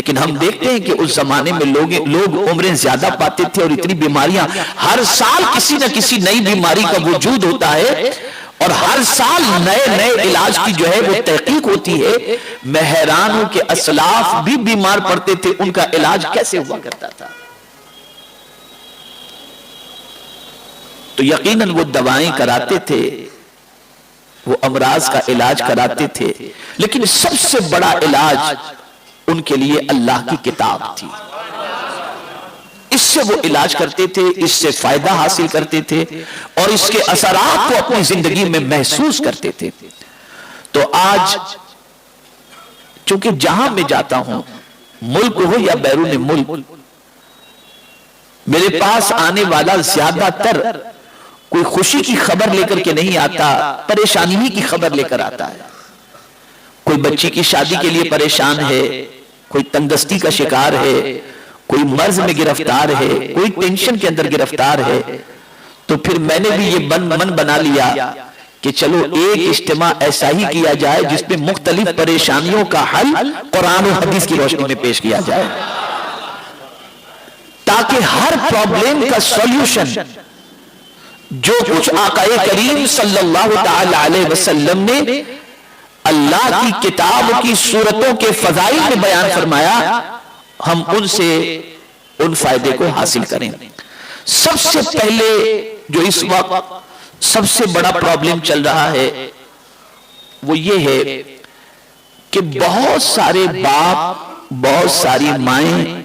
لیکن ہم دیکھتے ہیں کہ اس زمانے میں لوگ عمریں زیادہ پاتے تھے اور اتنی بیماریاں، ہر سال کسی نہ کسی نئی بیماری کا وجود ہوتا ہے اور ہر سال نئے علاج کی جو ہے وہ تحقیق ہوتی ہے۔ میں حیران ہوں کہ اسلاف بھی بیمار پڑتے تھے، ان کا علاج کیسے ہوا کرتا تھا؟ تو یقیناً وہ دوائیں کراتے تھے، وہ امراض کا علاج کراتے تھے، لیکن سب سے بڑا علاج ان کے لیے اللہ کی کتاب تھی۔ اس سے وہ علاج کرتے تھے، اس سے فائدہ حاصل کرتے تھے اور اس کے اثرات کو اپنی زندگی میں محسوس کرتے تھے۔ تو آج چونکہ جہاں میں جاتا ہوں، ملک ہو یا بیرون ملک، میرے پاس آنے والا زیادہ تر کوئی خوشی کی خبر لے کر کے نہیں آتا، پریشانی ہی کی خبر لے کر آتا ہے۔ کوئی بچی کی شادی کے لیے پریشان ہے، کوئی تنگدستی کا شکار ہے، کوئی مرض میں گرفتار ہے، کوئی ٹینشن کے اندر گرفتار ہے۔ تو پھر میں نے بھی یہ من بنا لیا کہ چلو ایک اجتماع ایسا ہی کیا جائے جس میں مختلف پریشانیوں کا حل قرآن و حدیث کی روشنی میں پیش کیا جائے، تاکہ ہر پرابلم کا سولوشن جو کچھ آقا کریم صلی اللہ تعالی علیہ وسلم نے اللہ کی کتاب کی صورتوں کے فضائل میں بیان فرمایا، ہم ان سے ان فائدے کو حاصل کریں۔ سب سے پہلے جو اس وقت سب سے بڑا پرابلم چل رہا ہے وہ یہ ہے کہ بہت سارے باپ، بہت ساری مائیں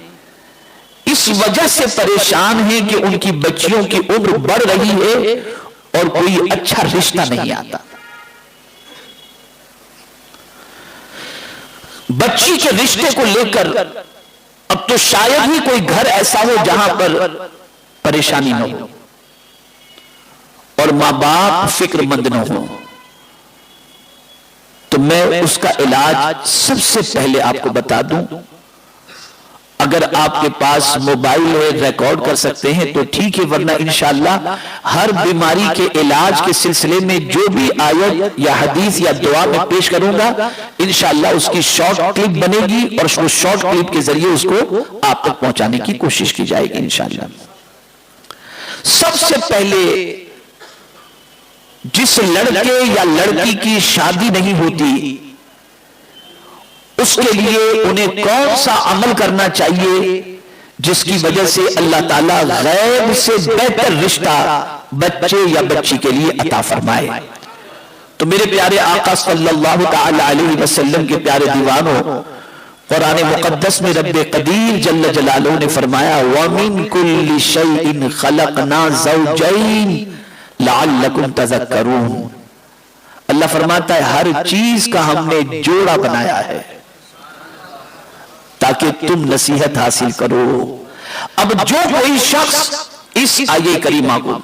اس وجہ سے پریشان ہیں کہ ان کی بچیوں کی عمر بڑھ رہی ہے اور کوئی اچھا رشتہ نہیں آتا۔ بچی کے رشتے کو لے کر اب تو شاید ہی کوئی گھر ایسا ہو جہاں پر پریشانی نہ ہو اور ماں باپ فکر مند نہ ہو۔ تو میں اس کا علاج سب سے پہلے آپ کو بتا دوں، اگر آپ کے پاس موبائل ہے ریکارڈ کر سکتے ہیں تو ٹھیک ہے، ورنہ انشاءاللہ ہر بیماری کے علاج کے سلسلے میں جو بھی آیت یا حدیث یا دعا میں پیش کروں گا انشاءاللہ اس کی شارٹ کلپ بنے گی اور اس شارٹ کلپ کے ذریعے اس کو آپ تک پہنچانے کی کوشش کی جائے گی انشاءاللہ۔ سب سے پہلے جس لڑکے یا لڑکی کی شادی نہیں ہوتی اس کے لیے انہیں کون سا عمل کرنا چاہیے جس کی وجہ سے اللہ تعالیٰ غیب سے بہتر رشتہ بچے یا بچی کے لیے عطا فرمائے؟ تو میرے پیارے آقا صلی اللہ تعالی علیہ وسلم کے پیارے دیوانوں، قرآن مقدس میں رب قدیر جل جلالہ نے فرمایا وَمِن كُلِّ شَيْءٍ خَلَقْنَا زَوْجَيْنِ لَعَلَّكُمْ تَذَكَّرُونَ۔ اللہ فرماتا ہے ہر چیز کا ہم نے جوڑا بنایا ہے تاکہ تم نصیحت حاصل کرو۔ اب جو کوئی شخص اس آیے کریمہ کو،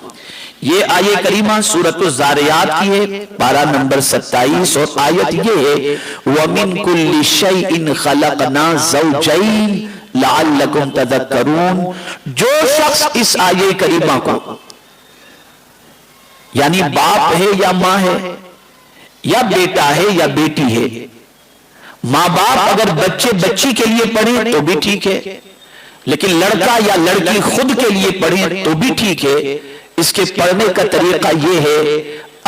یہ آیے کریمہ سورۃ الزاریات کی ہے، پارہ نمبر 27 اور آیت یہ ہے وَمِن كُلِّ شَيْءٍ خَلَقْنَا زَوْجَيْنِ لَعَلَّكُمْ تَذَكَّرُونَ۔ جو شخص اس آیے کریمہ کو، یعنی باپ ہے یا ماں ہے یا بیٹا ہے یا بیٹی ہے، ماں باپ اگر بچے بچی کے لیے پڑھیں تو بھی ٹھیک ہے، لیکن لڑکا یا لڑکی خود کے لیے پڑھیں تو بھی ٹھیک ہے۔ اس کے پڑھنے کا طریقہ یہ ہے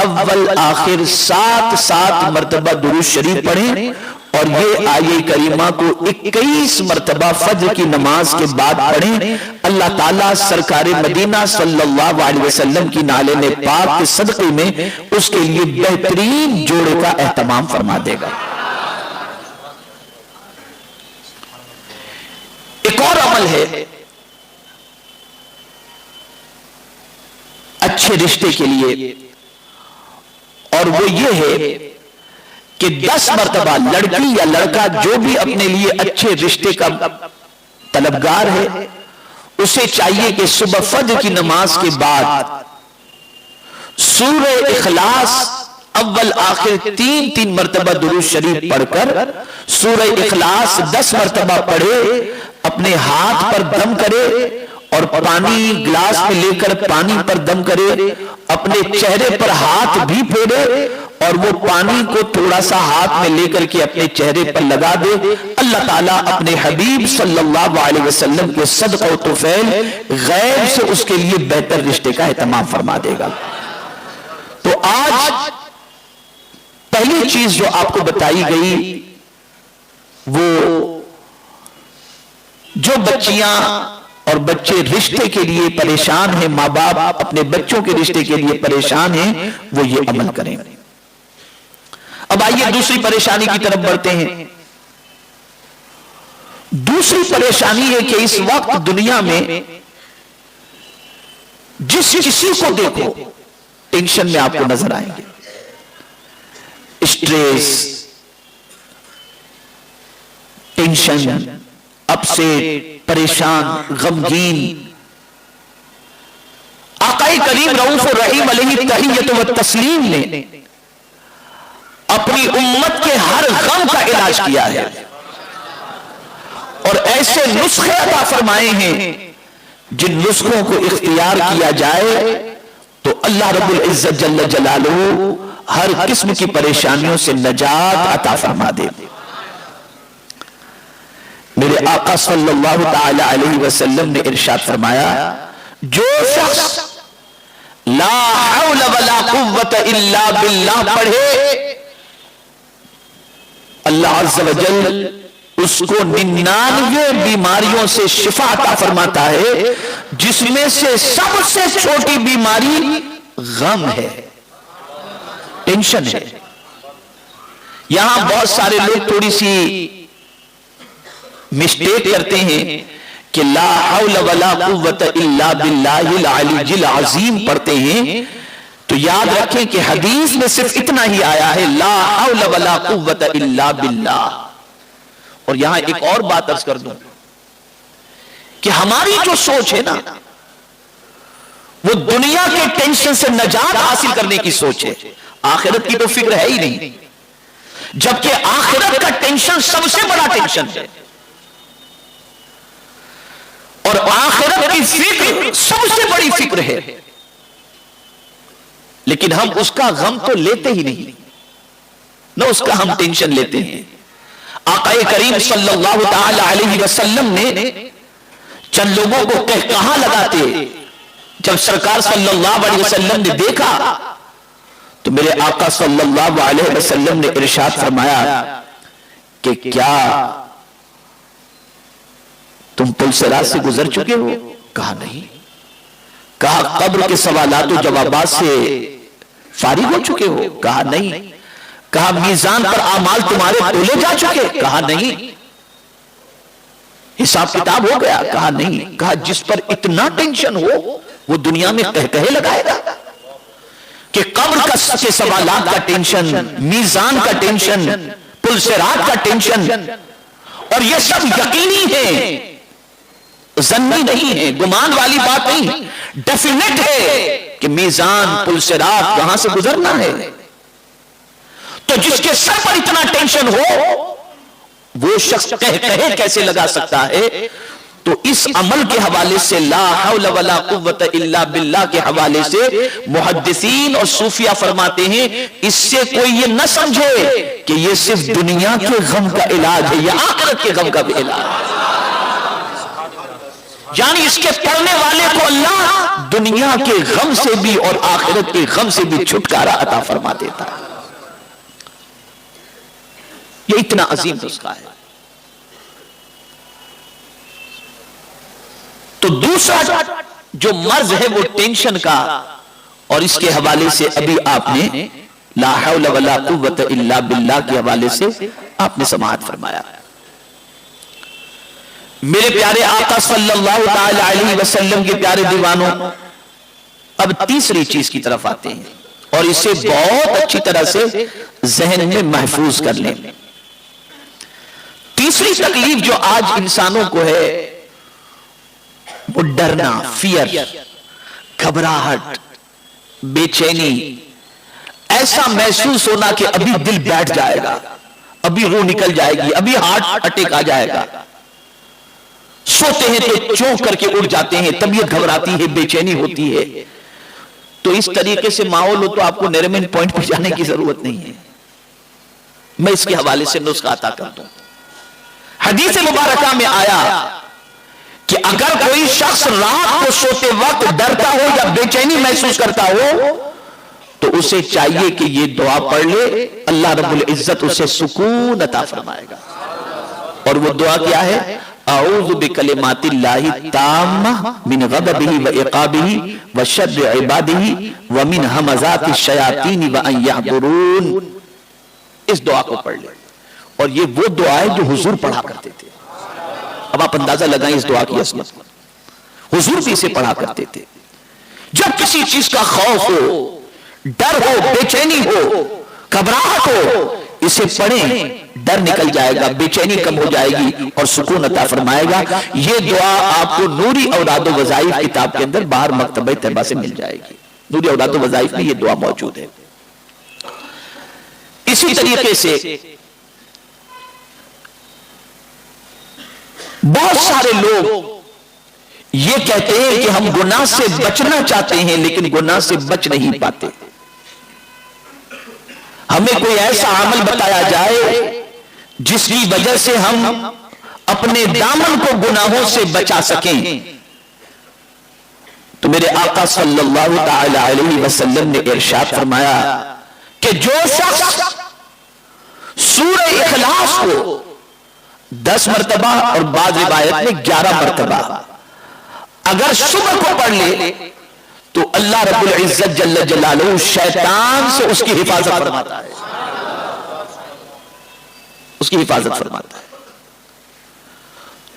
اول آخر 7 مرتبہ درود شریف پڑھیں اور یہ آیے کریمہ کو 21 مرتبہ فجر کی نماز کے بعد پڑھیں۔ اللہ تعالیٰ سرکار مدینہ صلی اللہ علیہ وسلم کی نالے پاک کے صدقے میں اس کے لیے بہترین جوڑے کا اہتمام فرما دے گا۔ ایک اور عمل ہے اچھے رشتے کے لیے، اور وہ یہ ہے کہ 10 مرتبہ لڑکی یا لڑکا جو بھی اپنے لیے اچھے رشتے کا طلبگار ہے اسے چاہیے کہ صبح فجر کی نماز کے بعد سورہ اخلاص اول آخر 3 مرتبہ درود شریف پڑھ کر سورہ اخلاص 10 مرتبہ پڑھے، اپنے ہاتھ پر دم کرے اور پانی گلاس میں لے کر پانی پر دم کرے، اپنے چہرے پر ہاتھ بھی پھیرے اور وہ پانی کو تھوڑا سا ہاتھ میں لے کر کے اپنے چہرے پر لگا دے، اللہ تعالیٰ اپنے حبیب صلی اللہ علیہ وسلم کے صدقہ و طفیل غیب سے اس کے لیے بہتر رشتے کا اہتمام فرما دے گا۔ تو آج پہلی چیز جو آپ کو بتائی گئی، وہ جو بچیاں اور بچے رشتے کے لیے پریشان ہیں، ماں باپ اپنے بچوں کے رشتے کے لیے پریشان ہیں، وہ یہ عمل کریں۔ اب آئیے دوسری پریشانی کی طرف بڑھتے ہیں۔ دوسری پریشانی ہے کہ اس وقت دنیا میں جس کسی کو دیکھو ٹینشن میں آپ کو نظر آئیں گے، اسٹریس، ٹینشن، اپسیٹ، پریشان، غمگین۔ آقا کریم رؤوف الرحیم علیہ التحیۃ والتسلیم نے اپنی امت کے ہر غم کا علاج کیا ہے اور ایسے نسخے عطا فرمائے ہیں جن نسخوں کو اختیار کیا جائے تو اللہ رب العزت جل جلالہ ہر قسم کی پریشانیوں سے نجات عطا فرما دے۔ میرے آقا صلی اللہ تعالی علیہ وسلم نے ارشاد فرمایا، جو شخص لا حول ولا قوت الا باللہ پڑھے، اللہ عز و جل اس کو 99 بیماریوں سے شفا عطا فرماتا ہے، جس میں سے سب سے چھوٹی بیماری غم ہے، ٹینشن ہے۔ یہاں بہت سارے لوگ تھوڑی سی مسٹیک کرتے ہیں کہ لا حول ولا قوت الا باللہ العلی العظیم پڑھتے ہیں، تو یاد رکھیں کہ حدیث میں صرف اتنا ہی آیا ہے، لا حول ولا قوت الا باللہ۔ اور یہاں ایک اور بات عرض کر دوں کہ ہماری جو سوچ ہے نا، وہ دنیا کے ٹینشن سے نجات حاصل کرنے کی سوچ ہے، آخرت کی تو فکر ہے ہی نہیں، جبکہ آخرت کا ٹینشن سب سے بڑا ٹینشن ہے، اور آخرت کی فکر سب سے بڑی فکر ہے، لیکن ہم اس کا غم تو لیتے ہی نہیں، نہ اس کا ہم ٹینشن لیتے ہیں۔ آقا کریم صلی اللہ تعالی علیہ وسلم نے چند لوگوں کو کہا لگاتے، جب سرکار صلی اللہ علیہ وسلم نے دیکھا تو میرے آقا صلی اللہ علیہ وسلم نے ارشاد فرمایا کہ کیا تم پل صراط سے گزر چکے ہو؟ کہا نہیں۔ کہا قبر کے سوالات و جوابات سے فارغ ہو چکے ہو؟ کہا نہیں۔ کہا میزان پر اعمال تمہارے تولے جا چکے؟ کہا نہیں۔ حساب کتاب ہو گیا؟ کہا نہیں۔ کہا جس پر اتنا ٹینشن ہو وہ دنیا میں کہے لگائے گا کہ قبر کے سوالات کا ٹینشن، میزان کا ٹینشن، پل صراط کا ٹینشن، اور یہ سب یقینی ہے، ظنی نہیں ہے، گمان والی بات نہیں، ڈیفینیٹ ہے کہ میزان پل صراط یہاں سے گزرنا ہے۔ تو جس کے سر پر اتنا ٹینشن ہو وہ شخص کہے کیسے لگا سکتا ہے؟ تو اس عمل کے حوالے سے، لا حول ولا قوت الا باللہ کے حوالے سے محدثین اور صوفیہ فرماتے ہیں، اس سے کوئی یہ نہ سمجھے کہ یہ صرف دنیا کے غم کا علاج ہے، یہ آخرت کے غم کا بھی علاج ہے۔ یعنی اس کے پڑھنے والے کو اللہ دنیا کے غم سے بھی اور آخرت کے غم سے بھی چھٹکارا عطا فرما دیتا ہے۔ یہ اتنا عظیم نسخہ ہے۔ تو دوسرا جو مرض ہے وہ ٹینشن کا، اور اس کے حوالے سے ابھی آپ نے لا حول ولا قوت الا باللہ کے حوالے سے آپ نے سماعت فرمایا۔ میرے پیارے آقا صلی اللہ تعالی علیہ وسلم کے پیارے دیوانوں، اب تیسری چیز کی طرف آتے ہیں، اور اسے بہت اچھی طرح سے ذہن میں محفوظ کر لیں۔ تیسری تکلیف جو آج انسانوں کو ہے وہ ڈرنا، فیئر، گھبراہٹ، بے چینی، ایسا محسوس ہونا کہ ابھی دل بیٹھ جائے گا، ابھی روح نکل جائے گی، ابھی ہارٹ اٹیک آ جائے گا۔ سوتے ہیں تو چونک کر کے اٹھ جاتے ہیں، طبیعت گھبراتی ہے، بے چینی ہوتی ہے، تو اس طریقے سے ماحول ہو تو آپ کو نریمن پوائنٹ پہ جانے کی ضرورت نہیں ہے. میں اس کے حوالے سے نسخہ عطا کرتا ہوں. حدیث مبارکہ میں آیا کہ اگر کوئی شخص رات کو سوتے وقت ڈرتا ہو یا بے چینی محسوس کرتا ہو تو اسے چاہیے کہ یہ دعا پڑھ لے, اللہ رب العزت اسے سکون عطا فرمائے گا. اور وہ دعا کیا ہے؟ اعوذ بکلمات اللہ التامہ من غضبہ وعقابہ وشر عبادہ ومن ہمزات الشیاطین وان یحضرون. اس دعا کو پڑھ لیں. اور یہ وہ دعا ہے جو حضور پڑھا کرتے تھے. اب آپ اندازہ لگائیں اس دعا کی عظمت. حضور بھی اسے پڑھا کرتے تھے. جب کسی چیز کا خوف ہو, ڈر ہو, بے چینی ہو, گھبراہٹ ہو, اسے پڑھیں, ڈر نکل جائے گا, بے چینی کم ہو جائے گی اور سکون عطا فرمائے گا. یہ دعا آپ کو نوری اوراد و وظائف کتاب کے اندر باہر مکتبہ طیبہ سے مل جائے گی. نوری اوراد و وظائف میں یہ دعا موجود ہے. اسی طریقے سے بہت سارے لوگ یہ کہتے ہیں کہ ہم گناہ سے بچنا چاہتے ہیں لیکن گناہ سے بچ نہیں پاتے. ہمیں کوئی ایسا عمل بتایا جائے جس کی وجہ سے ہم اپنے دامن کو گناہوں سے بچا سکیں. تو میرے آقا صلی اللہ تعالی علیہ وسلم نے ارشاد فرمایا کہ جو شخص سورہ اخلاص کو 10 مرتبہ اور بعض روایت میں 11 مرتبہ اگر صبح کو پڑھ لے تو اللہ رب العزت جل جلالہ شیطان سے اس کی حفاظت فرماتا ہے. اس کی حفاظت فرماتا ہے.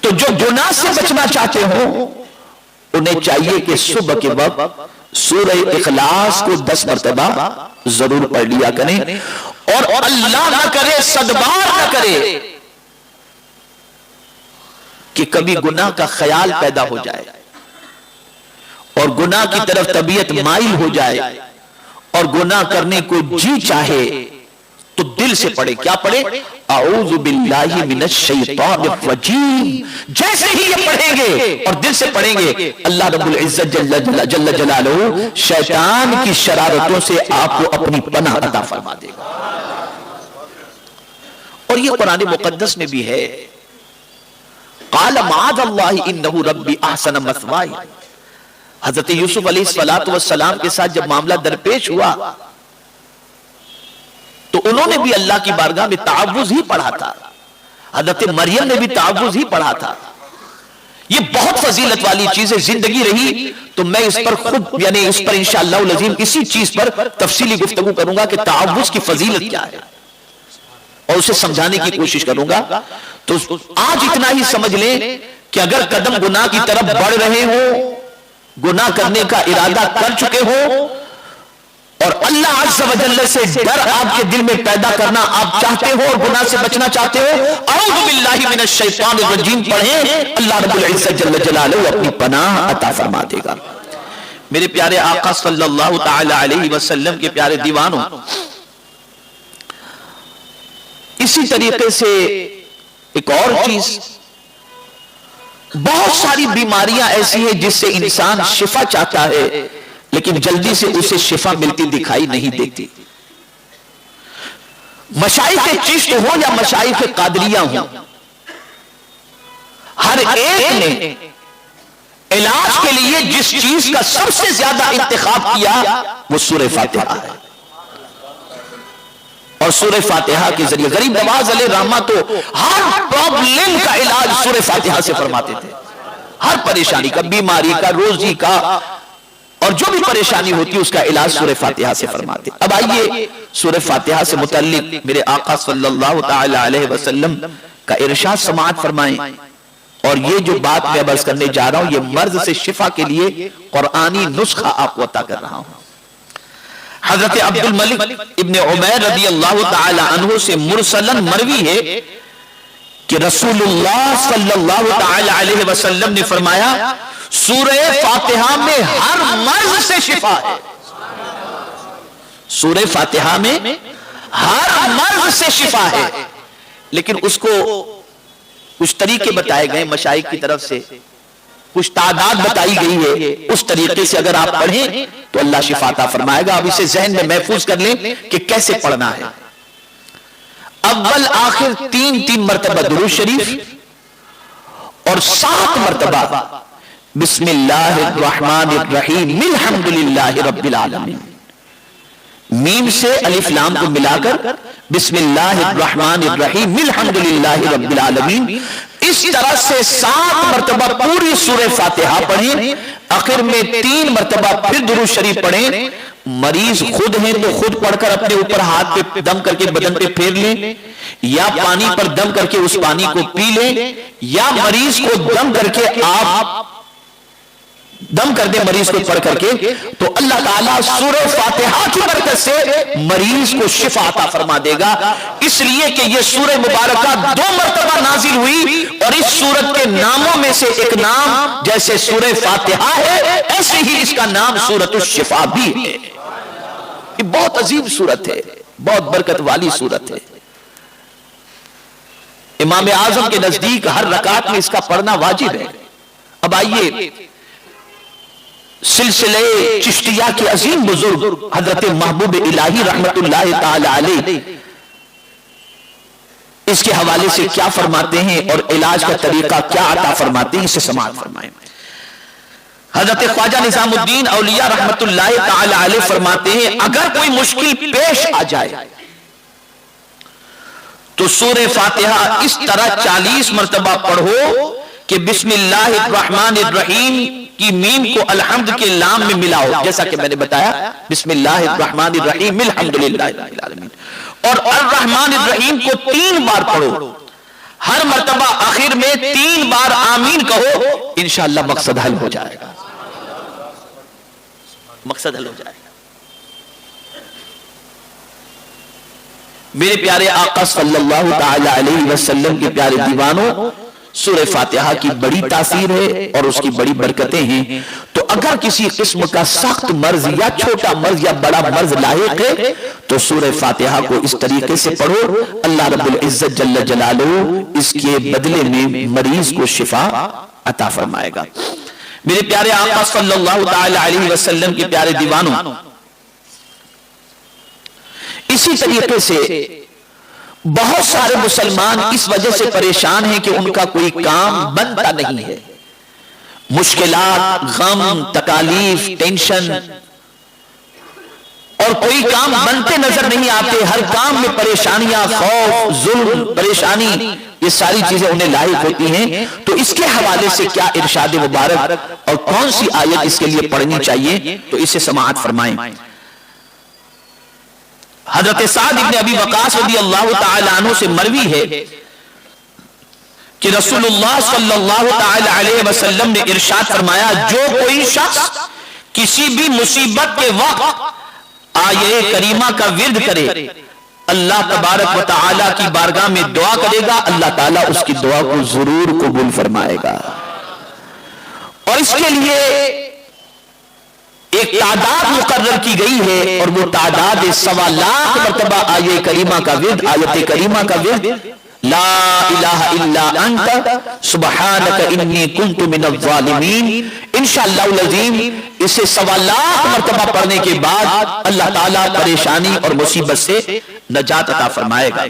تو جو گناہ سے بچنا چاہتے ہوں انہیں چاہیے کہ صبح کے وقت سورہ اخلاص کو 10 مرتبہ ضرور پڑھ لیا کریں. اور اللہ نہ کرے, صدبار نہ کرے کہ کبھی گناہ کا خیال پیدا ہو جائے اور گناہ کی طرف طبیعت مائل ہو جائے اور گناہ کرنے کو جی چاہے تو دل سے پڑھے. کیا پڑھے؟ اعوذ باللہ من الشیطان الرجیم. جیسے ہی یہ پڑھیں گے اور دل سے پڑھیں گے اللہ رب العزت جل جلالہ شیطان کی شرارتوں سے آپ کو اپنی پناہ عطا فرما دے گا. اور یہ قرآن مقدس میں بھی ہے. قال معاذ اللہ انہ ربی احسن مثوائی. حضرت یوسف علیہ السلام کے ساتھ جب معاملہ درپیش ہوا تو انہوں نے بھی اللہ کی بارگاہ میں تعوذ ہی پڑھا تھا. حضرت مریم نے بھی تعوذ ہی پڑھا تھا. یہ بہت فضیلت والی چیز ہے. زندگی رہی تو میں اس پر خود یعنی اس پر انشاءاللہ العظیم اسی چیز پر تفصیلی گفتگو کروں گا کہ تعوذ کی فضیلت کیا ہے اور اسے سمجھانے کی کوشش کروں گا. تو آج اتنا ہی سمجھ لیں کہ اگر قدم گناہ کی طرف بڑھ رہے ہوں, گناہ کرنے کا ارادہ کر چکے ہوں اور اللہ عز و جل سے ڈر آپ کے دل میں پیدا کرنا آپ چاہتے ہو اور گناہ سے بچنا چاہتے ہو, اعوذ باللہ من الشیطان الرجیم پڑھیں. اللہ رب العزت جل جلالہ اپنی پناہ عطا فرما دے گا. میرے پیارے آقا صلی اللہ تعالی علیہ وسلم کے پیارے دیوانوں, اسی طریقے سے ایک اور چیز, بہت ساری بیماریاں ایسی ہیں جس سے انسان شفا چاہتا ہے لیکن جلدی سے اسے شفا ملتی دکھائی نہیں دیتی. مشائخ چشت ہوں یا مشائخ قادریہ ہوں, ہر ایک نے علاج کے لیے جس چیز کا سب سے زیادہ انتخاب کیا وہ سورہ فاتحہ ہے. اور سورہ فاتحہ کے ذریعے غریب نواز علیہ رحمہ تو ہر پرابلم کا علاج سورہ فاتحہ سے فرماتے تھے. ہر پریشانی کا, بیماری کا, روزی کا اور جو بھی پریشانی ہوتی ہے اس کا علاج سورہ فاتحہ سے فرماتے. اب آئیے سورہ فاتحہ سے متعلق میرے آقا صلی اللہ تعالی علیہ وسلم کا ارشاد سماعت فرمائیں. اور یہ جو بات میں عرض کرنے جا رہا ہوں یہ مرض سے شفا کے لیے قرآنی نسخہ آپ کو عطا کر رہا ہوں. حضرت عبد الملک ابن عمیر رضی اللہ تعالی عنہ سے مرسلن مروی ہے کہ رسول اللہ صلی اللہ تعالی علیہ وسلم نے فرمایا سورہ فاتحہ میں ہر مرض سے شفا ہے. سورہ فاتحہ میں ہر مرض سے شفا ہے. لیکن اس کو کچھ طریقے بتائے گئے مشائخ کی طرف سے, کچھ تعداد بتائی گئی ہے. اس طریقے سے اگر آپ پڑھیں تو اللہ شفا عطا فرمائے گا. اب اسے ذہن میں محفوظ کر لیں کہ کیسے پڑھنا ہے. اول آخر 3 مرتبہ درود شریف اور 7 مرتبہ بسم اللہ الرحمن الرحیم الحمدللہ رب العالمین. میم سے الف لام کو ملا کر بسم اللہ الرحمن الرحیم الحمدللہ رب العالمین. اس طرح سے 7 مرتبہ پوری سورہ فاتحہ پڑھیں. آخر میں 3 مرتبہ پھر درود شریف پڑھیں. مریض خود ہیں تو خود پڑھ کر اپنے اوپر ہاتھ پہ دم کر کے بدن پہ پھیر لیں، یا پانی پر دم کر کے اس پانی کو پی لیں، یا مریض کو دم کر کے آپ دم کر دیں مریض کو پڑھ کر کے. تو اللہ تعالیٰ سورہ فاتحہ کی برکت سے مریض کو شفا عطا فرما دے گا. اس لیے کہ یہ سورہ مبارکہ 2 مرتبہ نازل ہوئی، اور اس سورت کے ناموں میں سے ایک نام جیسے سورہ فاتحہ ہے، ایسے ہی اس کا نام سورۃ الشفا بھی ہے. یہ بہت عظیم سورت ہے، بہت برکت والی سورت ہے. امام اعظم کے نزدیک ہر رکعت میں اس کا پڑھنا واجب ہے. اب آئیے سلسلہ چشتیہ کے عظیم بزرگ حضرت محبوب الہی رحمت اللہ تعالی علیہ اس کے حوالے سے کیا فرماتے ہیں اور علاج کا طریقہ کیا عطا فرماتے ہیں، اسے سماعت فرمائیں. حضرت خواجہ نظام الدین اولیاء رحمت اللہ تعالی علیہ فرماتے ہیں اگر کوئی مشکل پیش آ جائے تو سورہ فاتحہ اس طرح 40 مرتبہ پڑھو کہ بسم اللہ الرحمن الرحیم کی میم کو الحمد کے لام میں ملاؤ، جیسا کہ میں نے بتایا بسم اللہ الرحمن الرحیم الحمدللہ رب العالمین. اور الرحمن الرحیم کو 3 بار پڑھو. ہر مرتبہ آخر میں 3 بار آمین کہو. انشاءاللہ مقصد حل ہو جائے گا، مقصد حل ہو جائے گا. میرے پیارے آقا صلی اللہ تعالی علیہ وسلم کے پیارے دیوانوں، سورہ فاتحہ کی بڑی تاثیر ہے اور اس کی بڑی برکتیں ہیں. تو اگر کسی قسم کا سخت مرض یا چھوٹا مرض یا بڑا مرض لاحق ہے تو سورہ فاتحہ کو اس طریقے سے پڑھو. اللہ رب العزت جل جلالہ اس کے بدلے میں مریض کو شفا عطا فرمائے گا. میرے پیارے آقا صلی اللہ تعالی علیہ وسلم کے پیارے دیوانوں، اسی طریقے سے بہت سارے مسلمان اس وجہ سے پریشان ہیں کہ ان کا کوئی کام بنتا نہیں ہے. مشکلات، غم، تکالیف، ٹینشن، اور کوئی کام بنتے نظر نہیں آتے. ہر کام میں پریشانیاں، خوف، ظلم، پریشانی، یہ ساری چیزیں انہیں لاحق ہوتی ہیں. تو اس کے حوالے سے کیا ارشاد مبارک اور کون سی آیت اس کے لیے پڑھنی چاہیے، تو اسے سماعت فرمائیں. حضرت سعد ابن ابی وقاص رضی اللہ تعالی عنہ سے مروی ہے کہ رسول اللہ صلی اللہ تعالی علیہ وسلم نے ارشاد فرمایا جو کوئی شخص کسی بھی مصیبت کے وقت آیے کریمہ کا ورد کرے، اللہ تبارک و تعالی کی بارگاہ میں دعا کرے گا، اللہ تعالیٰ اس کی دعا کو ضرور قبول فرمائے گا. اور اس کے لیے ایک تعداد مقرر کی گئی ہے، اور وہ تعداد 1.25 لاکھ مرتبہ آیے کریمہ کا ورد، آیت کریمہ کا ورد، لا الہ الا انت سبحانک انی کنت من الظالمین. انشاءاللہ العظیم اسے 1.25 لاکھ مرتبہ پڑھنے کے بعد اللہ تعالیٰ پریشانی اور مصیبت سے نجات عطا فرمائے گا.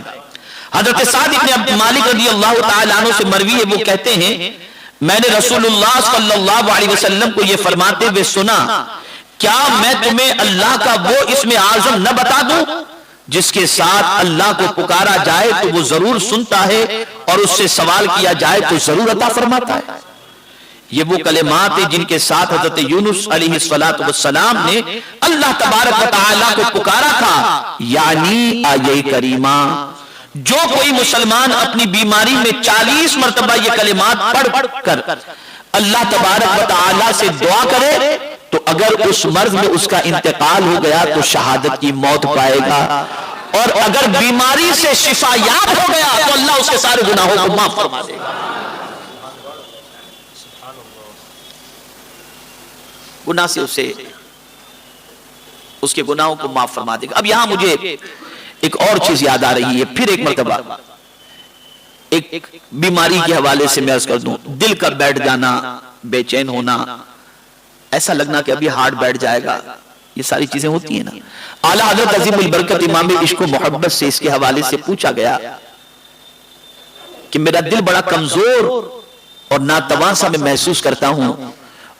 حضرت سعد ابن مالک رضی اللہ تعالیٰ عنہ سے مروی ہے، وہ کہتے ہیں میں نے رسول اللہ صلی اللہ علیہ وسلم کو یہ فرماتے ہوئے سنا، کیا میں تمہیں اللہ کا وہ اسم اعظم نہ بتا دوں جس کے ساتھ اللہ کو پکارا جائے تو وہ ضرور سنتا ہے، اور اس سے سوال کیا جائے تو ضرور عطا فرماتا ہے. یہ وہ کلمات ہیں جن کے ساتھ حضرت یونس علیہ السلام نے اللہ تبارک و تعالیٰ کو پکارا تھا، یعنی آیے کریمہ. جو کوئی مسلمان اپنی بیماری میں 40 مرتبہ یہ کلمات پڑھ کر اللہ تبارک و تعالیٰ سے دعا کرے تو اگر اس مرض میں اس کا انتقال ہو گیا تو شہادت کی موت پائے گا، اور اگر بیماری سے شفا یاب ہو گیا تو اللہ اس کے سارے گناہوں کو معاف فرما دے گا. گناہ سے اسے اس کے گناہوں کو معاف فرما دے گا. اب یہاں مجھے ایک اور چیز یاد آ رہی ہے، پھر ایک مرتبہ ایک بیماری کے حوالے سے میں عرض کر دوں. دل کا بیٹھ جانا، بے چین ہونا، ایسا لگنا کہ ابھی ہارٹ بیٹھ جائے گا، یہ ساری چیزیں ہوتی ہیں نا. اعلیٰ حضرت عظیم البرکت امام عشق و محبت سے اس کے حوالے سے پوچھا گیا کہ میرا دل بڑا کمزور اور ناتواں سا میں محسوس کرتا ہوں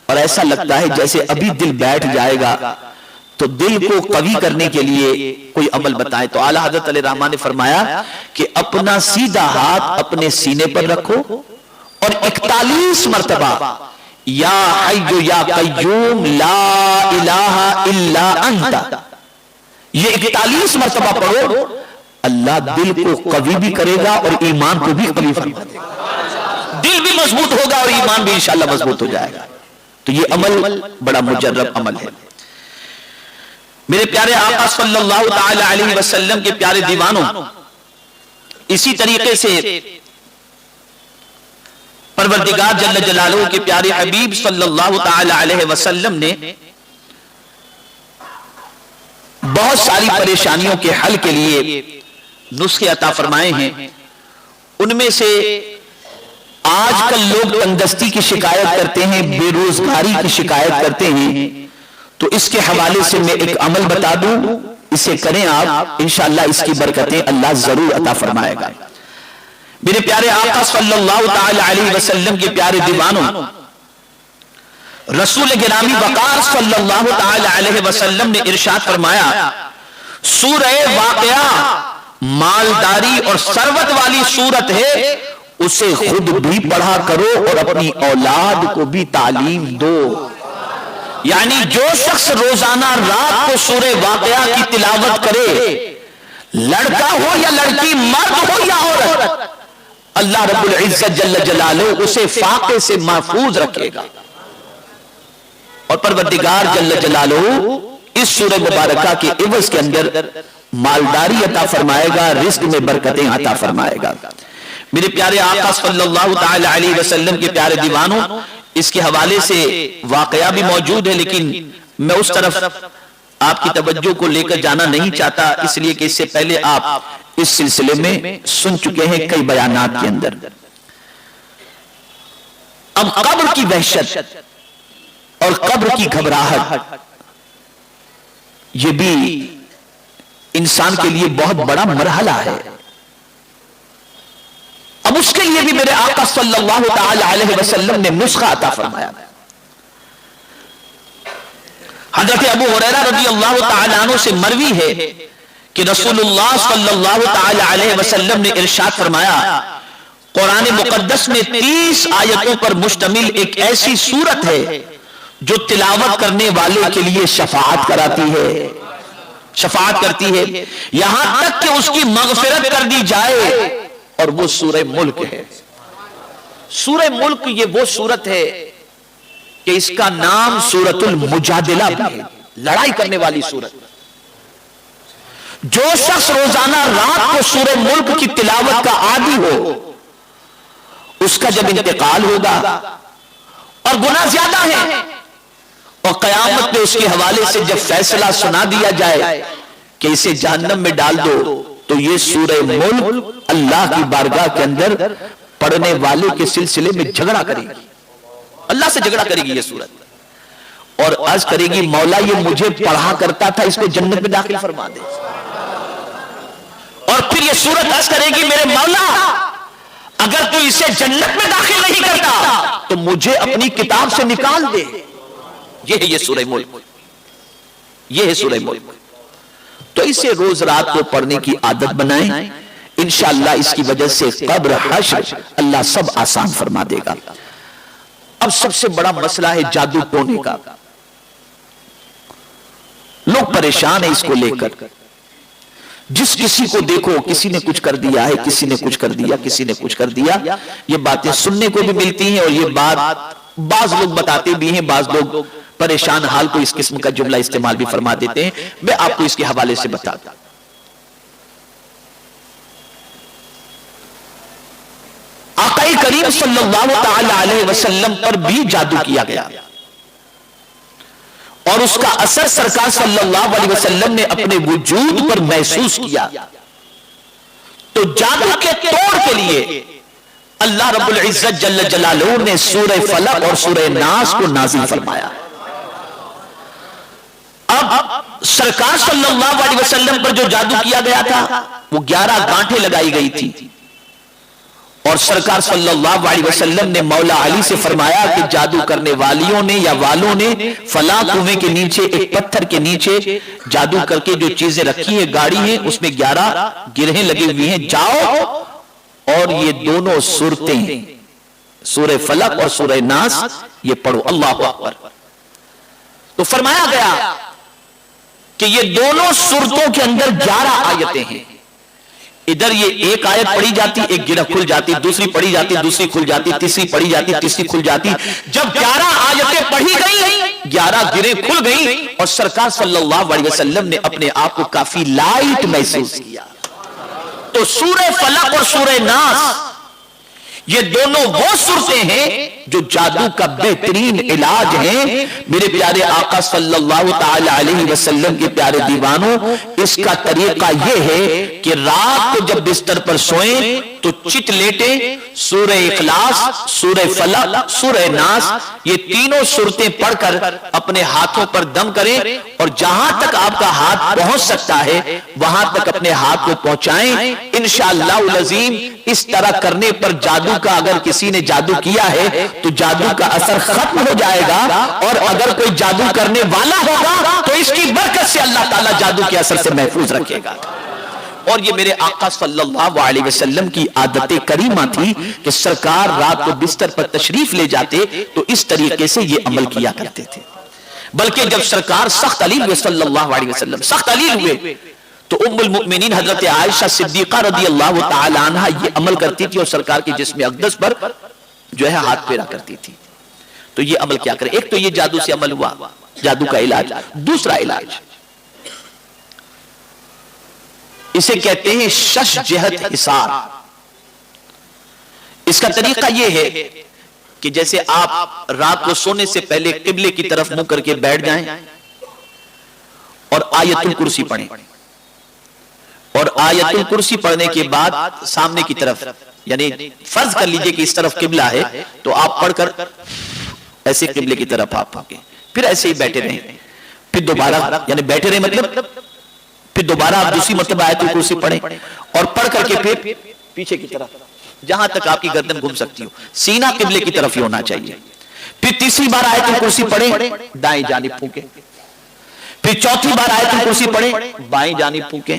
اور ایسا لگتا ہے جیسے ابھی دل بیٹھ جائے گا, تو دل کو قوی کرنے کے لیے کوئی عمل بتائیں. تو اعلیٰ حضرت علیہ الرحمہ نے فرمایا کہ اپنا سیدھا ہاتھ اپنے سینے پر رکھو اور 41 مرتبہ یا حی یا قیوم لا الہ الا انت, یہ 41 مرتبہ پڑھو. اللہ دل کو قوی بھی کرے گا اور ایمان کو بھی قوی فرما دے گا, دل بھی مضبوط ہوگا اور ایمان بھی انشاءاللہ مضبوط ہو جائے گا. تو یہ عمل بڑا مجرب عمل ہے. میرے پیارے آقا صلی اللہ تعالی علیہ وسلم کے پیارے دیوانوں, اسی طریقے سے پروردگار جل جلالہ کے پیارے حبیب صلی اللہ تعالی علیہ وسلم نے بہت ساری پریشانیوں کے حل کے لیے نسخے عطا فرمائے ہیں. ان میں سے آج کل لوگ تنگدستی کی شکایت کرتے ہیں, بے روزگاری کی شکایت کرتے ہیں, تو اس کے حوالے سے میں ایک عمل بتا دوں, اسے کریں آپ, انشاءاللہ اس کی برکتیں اللہ ضرور عطا فرمائے گا. میرے پیارے آقا صلی اللہ تعالی علیہ وسلم کے پیارے دیوانوں, رسول گرامی وقار صلی اللہ تعالی علیہ وسلم نے ارشاد فرمایا, سورہ واقعہ مالداری اور ثروت والی سورت ہے, اسے خود بھی پڑھا کرو اور اپنی اولاد کو بھی تعلیم دو. یعنی جو شخص روزانہ رات کو سورہ واقعہ کی تلاوت کرے, لڑکا ہو یا لڑکی, مرد ہو یا عورت, اللہ رب العزت جل جلالہ اسے فاقے سے محفوظ رکھے گا. اور پروردگار جل جلالہ اس سورہ مبارکہ کے عوض کے اندر مالداری عطا فرمائے گا, رزق میں برکتیں عطا فرمائے گا. میرے پیارے آقا صلی اللہ تعالی علیہ وسلم کے پیارے دیوانوں, اس کے حوالے سے واقعہ بھی موجود ہے, لیکن میں اس طرف آپ کی توجہ کو لے کر جانا نہیں چاہتا, اس لیے کہ اس سے پہلے آپ اس سلسلے میں سن چکے ہیں کئی بیانات کے اندر. اب قبر کی وحشت اور قبر کی گھبراہٹ, یہ بھی انسان کے لیے بہت بڑا مرحلہ ہے. اب اس کے لیے بھی میرے آقا صلی اللہ تعالی علیہ وسلم نے نسخہ عطا فرمایا. حضرت ابو ہریرہ رضی اللہ تعالی عنہ سے مروی ہے کہ رسول اللہ صلی اللہ تعالی علیہ وسلم نے ارشاد فرمایا, قرآن مقدس میں 30 آیتوں پر مشتمل ایک ایسی سورت ہے جو تلاوت کرنے والے کے لیے شفاعت کراتی ہے, شفاعت کرتی ہے, یہاں تک کہ اس کی مغفرت کر دی جائے, اور وہ سورہ ملک ہے. سورہ ملک یہ وہ سورت ہے کہ اس کا نام سورۃ المجادلہ بھی ہے, لڑائی کرنے والی سورت. جو شخص روزانہ رات کو سورہ ملک کی تلاوت کا عادی ہو, اس کا جب انتقال ہوگا اور گناہ زیادہ ہے, اور قیامت میں اس کے حوالے سے جب فیصلہ سنا دیا جائے کہ اسے جہنم میں ڈال دو, تو یہ سورہ ملک اللہ کی بارگاہ کے اندر پڑھنے والے کے سلسلے میں جھگڑا کرے گی, اللہ سے جھگڑا کرے گی یہ سورت, اور عرض کرے گی مولا یہ مجھے پڑھا کرتا تھا, اس کو جنت میں داخل فرما دے. اور پھر یہ سورت عرض کرے گی میرے مولا اگر تو اسے جنت میں داخل نہیں کرتا تو مجھے اپنی کتاب سے نکال دے. یہ ہے یہ سورہ ملک, یہ ہے سورہ ملک. تو اسے روز رات کو پڑھنے کی عادت بنائیں, انشاءاللہ اس کی وجہ سے قبر حشر اللہ سب آسان فرما دے گا. اب سب سے بڑا مسئلہ ہے جادو ٹونے کا. لوگ پریشان ہیں اس کو لے کر, جس کسی کو دیکھو کسی نے کچھ کر دیا ہے, کسی نے کچھ کر دیا, کسی نے کچھ کر دیا. یہ باتیں سننے کو بھی ملتی ہیں, اور یہ بات بعض لوگ بتاتے بھی ہیں, بعض لوگ پریشان حال کو اس قسم کا جملہ استعمال بھی فرما دیتے ہیں. میں آپ کو اس کے حوالے سے بتا دوں. آقا کریم صلی اللہ تعالی علیہ وسلم پر بھی جادو کیا گیا, اور اس کا اثر سرکار صلی اللہ علیہ وسلم نے اپنے وجود پر محسوس کیا. تو جادو کے توڑ کے لیے اللہ رب العزت جل جلالہ نے سورہ فلق اور سورہ ناس کو نازل فرمایا. اب سرکار صلی اللہ علیہ وسلم پر جو جادو کیا گیا تھا وہ 11 گانٹھیں لگائی گئی تھی، اور سرکار صلی اللہ علیہ وسلم نے مولا علی سے فرمایا کہ جادو کرنے والیوں نے یا والوں نے فلاں کنویں کے نیچے ایک پتھر کے نیچے جادو کر کے جو چیزیں رکھی ہیں گاڑی ہیں اس میں 11 گرہیں لگی ہوئی ہیں، جاؤ اور یہ دونوں سورتیں سورہ فلق اور سورہ ناس یہ پڑھو۔ اللہ اکبر۔ تو فرمایا گیا کہ یہ دونوں سورتوں کے اندر 11 آیتیں ہیں، ادھر یہ ایک آیت پڑھی جاتی، ایک گرہ کھل جاتی، دوسری پڑھی جاتی، دوسری کھل جاتی، تیسری پڑھی جاتی، تیسری کھل جاتی۔ جب 11 آیتیں پڑھی گئی، 11 گرہیں کھل گئی، اور سرکار صلی اللہ علیہ وسلم نے اپنے آپ کو کافی لائٹ محسوس کیا۔ تو سورہ فلق اور سورہ ناس یہ دونوں وہ سورتیں ہیں جو جادو کا بہترین علاج ہیں۔ میرے پیارے آقا صلی اللہ تعالی علیہ وسلم کے پیارے دیوانوں، اس کا طریقہ یہ ہے کہ رات کو جب بستر پر سوئیں تو چت لیٹیں، سورہ اخلاص، سورہ فلق، سورہ ناس یہ تینوں سورتیں پڑھ کر اپنے ہاتھوں پر دم کریں، اور جہاں تک آپ کا ہاتھ پہنچ سکتا ہے وہاں تک اپنے ہاتھ کو پہنچائیں۔ انشاءاللہ العظیم اس طرح کرنے پر جادو کا، اگر کسی نے جادو کیا ہے تو جادو کا اثر ختم ہو جائے گا، اور اگر کوئی جادو کرنے والا ہوگا تو اس کی برکت سے اللہ تعالیٰ جادو کے اثر سے محفوظ رکھے گا۔ اور یہ میرے آقا صلی اللہ علیہ وسلم کی عادت کریمہ تھی کہ سرکار رات کو بستر پر تشریف لے جاتے تو اس طریقے سے یہ عمل کیا کرتے تھے۔ بلکہ جب سرکار سخت علیل ہوئے صلی اللہ علیہ وسلم سخت علیل ہوئے تو ام المؤمنین حضرت عائشہ صدیقہ رضی اللہ تعالی عنہ یہ عمل کرتی تھی، اور سرکار کے جسم اقدس پر جو ہے ہاتھ پھیرا کرتی تھی۔ تو یہ عمل کیا کرے؟ ایک تو یہ جادو سے عمل ہوا، جادو کا علاج۔ دوسرا علاج اسے کہتے ہیں شش جہت حصار۔ اس کا طریقہ یہ ہے کہ جیسے آپ رات کو سونے سے پہلے قبلے کی طرف منہ کر کے بیٹھ جائیں اور آیت الکرسی پڑھیں، اور آیت الکرسی پڑھنے کے بعد سامنے کی طرف، یعنی فرض کر لیجئے کہ اس طرف قبلہ ہے تو آپ پڑھ کر ایسے قبلے کی طرف آپ پھونکیں، پھر ایسے ہی بیٹھے رہیں، پھر دوبارہ یعنی بیٹھے رہیں مطلب پھر دوبارہ آپ دوسری مرتبہ آیت الکرسی پڑھیں، اور پڑھ کر کے پھر پیچھے کی طرف جہاں تک آپ کی گردن گھوم سکتی ہو، سینہ قبلے کی طرف ہی ہونا چاہیے۔ پھر تیسری بار آیت الکرسی پڑھیں، دائیں جانب پھونکیں، پھر چوتھی بار آیت الکرسی پڑھیں، بائیں جانب پھونکیں،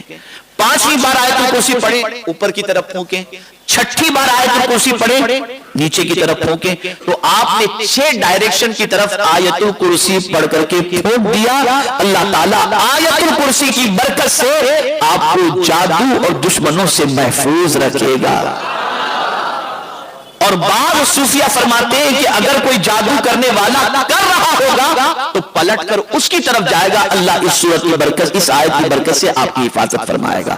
پانچویں بار آیت الکرسی پڑھیں، اوپر کی طرف پھونکیں، چھٹی بار آیت الکرسی پڑھیں، نیچے کی طرف پھونکیں۔ تو آپ نے 6 ڈائریکشن کی طرف آیت الکرسی پڑھ کر کے پھونک دیا۔ اللہ تعالیٰ آیت الکرسی کی برکت سے آپ کو جادو اور دشمنوں سے محفوظ رکھے گا۔ اور بعض صوفیہ فرماتے ہیں کہ اگر کوئی جادو کرنے والا کر رہا ہوگا تو پلٹ کر اس کی طرف جائے گا، اللہ اس سورت کی برکت، اس آیت کی برکت سے آپ کی حفاظت فرمائے گا۔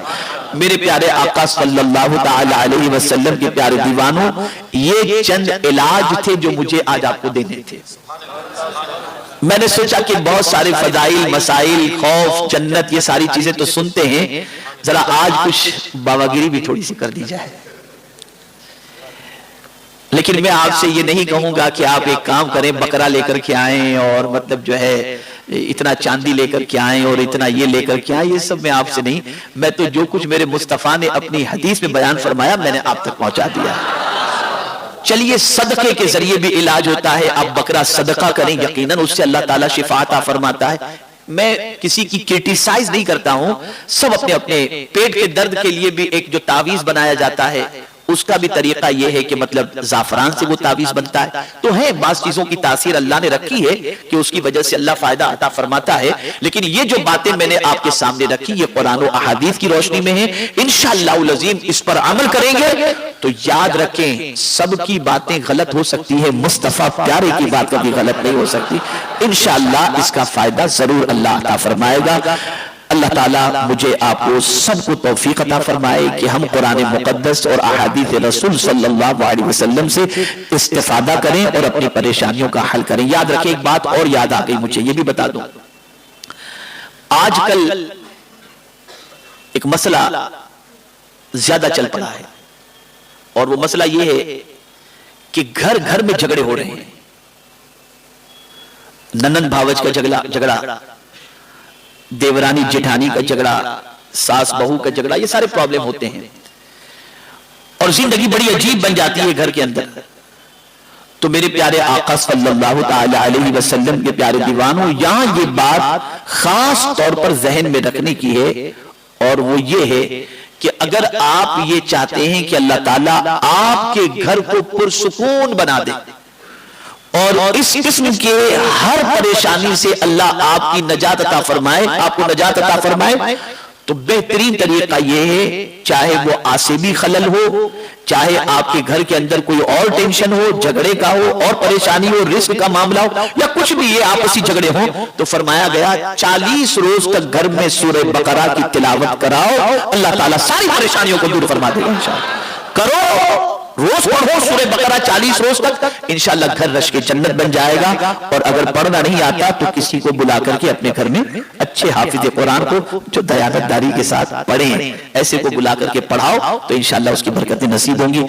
میرے پیارے آقا صلی اللہ تعالی علیہ وسلم کے پیارے دیوانوں، یہ چند علاج تھے جو مجھے آج آپ کو دینے تھے۔ میں نے سوچا کہ بہت سارے فضائل، مسائل، خوف، جنت، یہ ساری چیزیں تو سنتے ہیں، ذرا آج کچھ باباگیری بھی تھوڑی سی کر دی جائے۔ لیکن میں آپ سے یہ نہیں کہوں گا کہ آپ ایک کام کریں، بکرا لے کر کے آئیں اور مطلب جو ہے اتنا چاندی لے کر کے آئیں اور اتنا یہ لے کر کے آئیں، یہ سب میں آپ سے نہیں، میں تو جو کچھ میرے مصطفیٰ نے اپنی حدیث میں بیان فرمایا میں نے آپ تک پہنچا دیا۔ چلیے صدقے کے ذریعے بھی علاج ہوتا ہے، آپ بکرا صدقہ کریں، یقیناً اس سے اللہ تعالیٰ شفا عطا فرماتا ہے۔ میں کسی کی کرٹیسائز نہیں کرتا ہوں، سب اپنے اپنے پیٹ کے درد کے لیے بھی ایک جو تعویذ بنایا جاتا ہے اس کا بھی طریقہ یہ ہے کہ مطلب زعفران سے وہ تعویذ بنتا ہے، تو ہے بعض چیزوں کی تاثیر اللہ نے رکھی ہے کہ اس کی وجہ سے اللہ فائدہ عطا فرماتا ہے، لیکن یہ جو باتیں میں نے آپ کے سامنے رکھی یہ قرآن و احادیث کی روشنی میں ہے۔ انشاءاللہ العظیم اس پر عمل کریں گے تو یاد رکھیں سب کی باتیں غلط ہو سکتی ہے، مصطفیٰ پیارے کی بات کبھی غلط نہیں ہو سکتی۔ انشاءاللہ اس کا فائدہ ضرور اللہ عطا فرمائے گا۔ اللہ تعالیٰ مجھے آپ کو سب کو توفیق عطا فرمائے کہ ہم قرآن مقدس اور احادیث رسول صلی اللہ علیہ وسلم سے استفادہ کریں اور اپنی پریشانیوں کا حل کریں۔ یاد رکھیں ایک بات اور یاد آ گئی مجھے، یہ بھی بتا دوں، آج کل ایک مسئلہ زیادہ چل پڑا ہے اور وہ مسئلہ یہ ہے کہ گھر گھر میں جھگڑے ہو رہے ہیں، ننند بھاوج کا جھگڑا، دیورانی جٹھانی کا جھگڑا، ساس بہو کا جھگڑا، یہ سارے پرابلم ہوتے ہیں اور زندگی بڑی عجیب بن جاتی ہے گھر کے اندر. تو میرے پیارے آقا صلی اللہ تعالی علیہ وسلم کے پیارے دیوانوں، یہاں یہ بات خاص طور پر ذہن میں رکھنے کی ہے، اور وہ یہ ہے کہ اگر آپ یہ چاہتے ہیں کہ اللہ تعالیٰ آپ کے گھر کو پرسکون بنا دے اور اس قسم کے ہر پریشانی سے اللہ آپ کی نجات عطا فرمائے، آپ کو نجات عطا فرمائے، تو بہترین طریقہ یہ ہے، چاہے وہ آسیبی خلل ہو، چاہے آپ کے گھر کے اندر کوئی اور ٹینشن ہو، جھگڑے کا ہو اور پریشانی ہو، رزق کا معاملہ ہو یا کچھ بھی یہ آپسی جھگڑے ہوں، تو فرمایا گیا 40 روز تک گھر میں سورہ بقرہ کی تلاوت کراؤ، اللہ تعالیٰ ساری پریشانیوں کو دور فرما دے گا انشاءاللہ. کرو، روز پڑھو سورہ بقرہ 40 روز تک، انشاءاللہ گھر رش کے جنت بن جائے گا. اور اگر پڑھنا نہیں آتا تو کسی کو بلا کر کے اپنے گھر میں اچھے حافظ قرآن کو جو دیانت داری کے ساتھ پڑھیں، ایسے کو بلا کر کے پڑھاؤ تو انشاءاللہ اس کی برکتیں نصیب ہوں گی.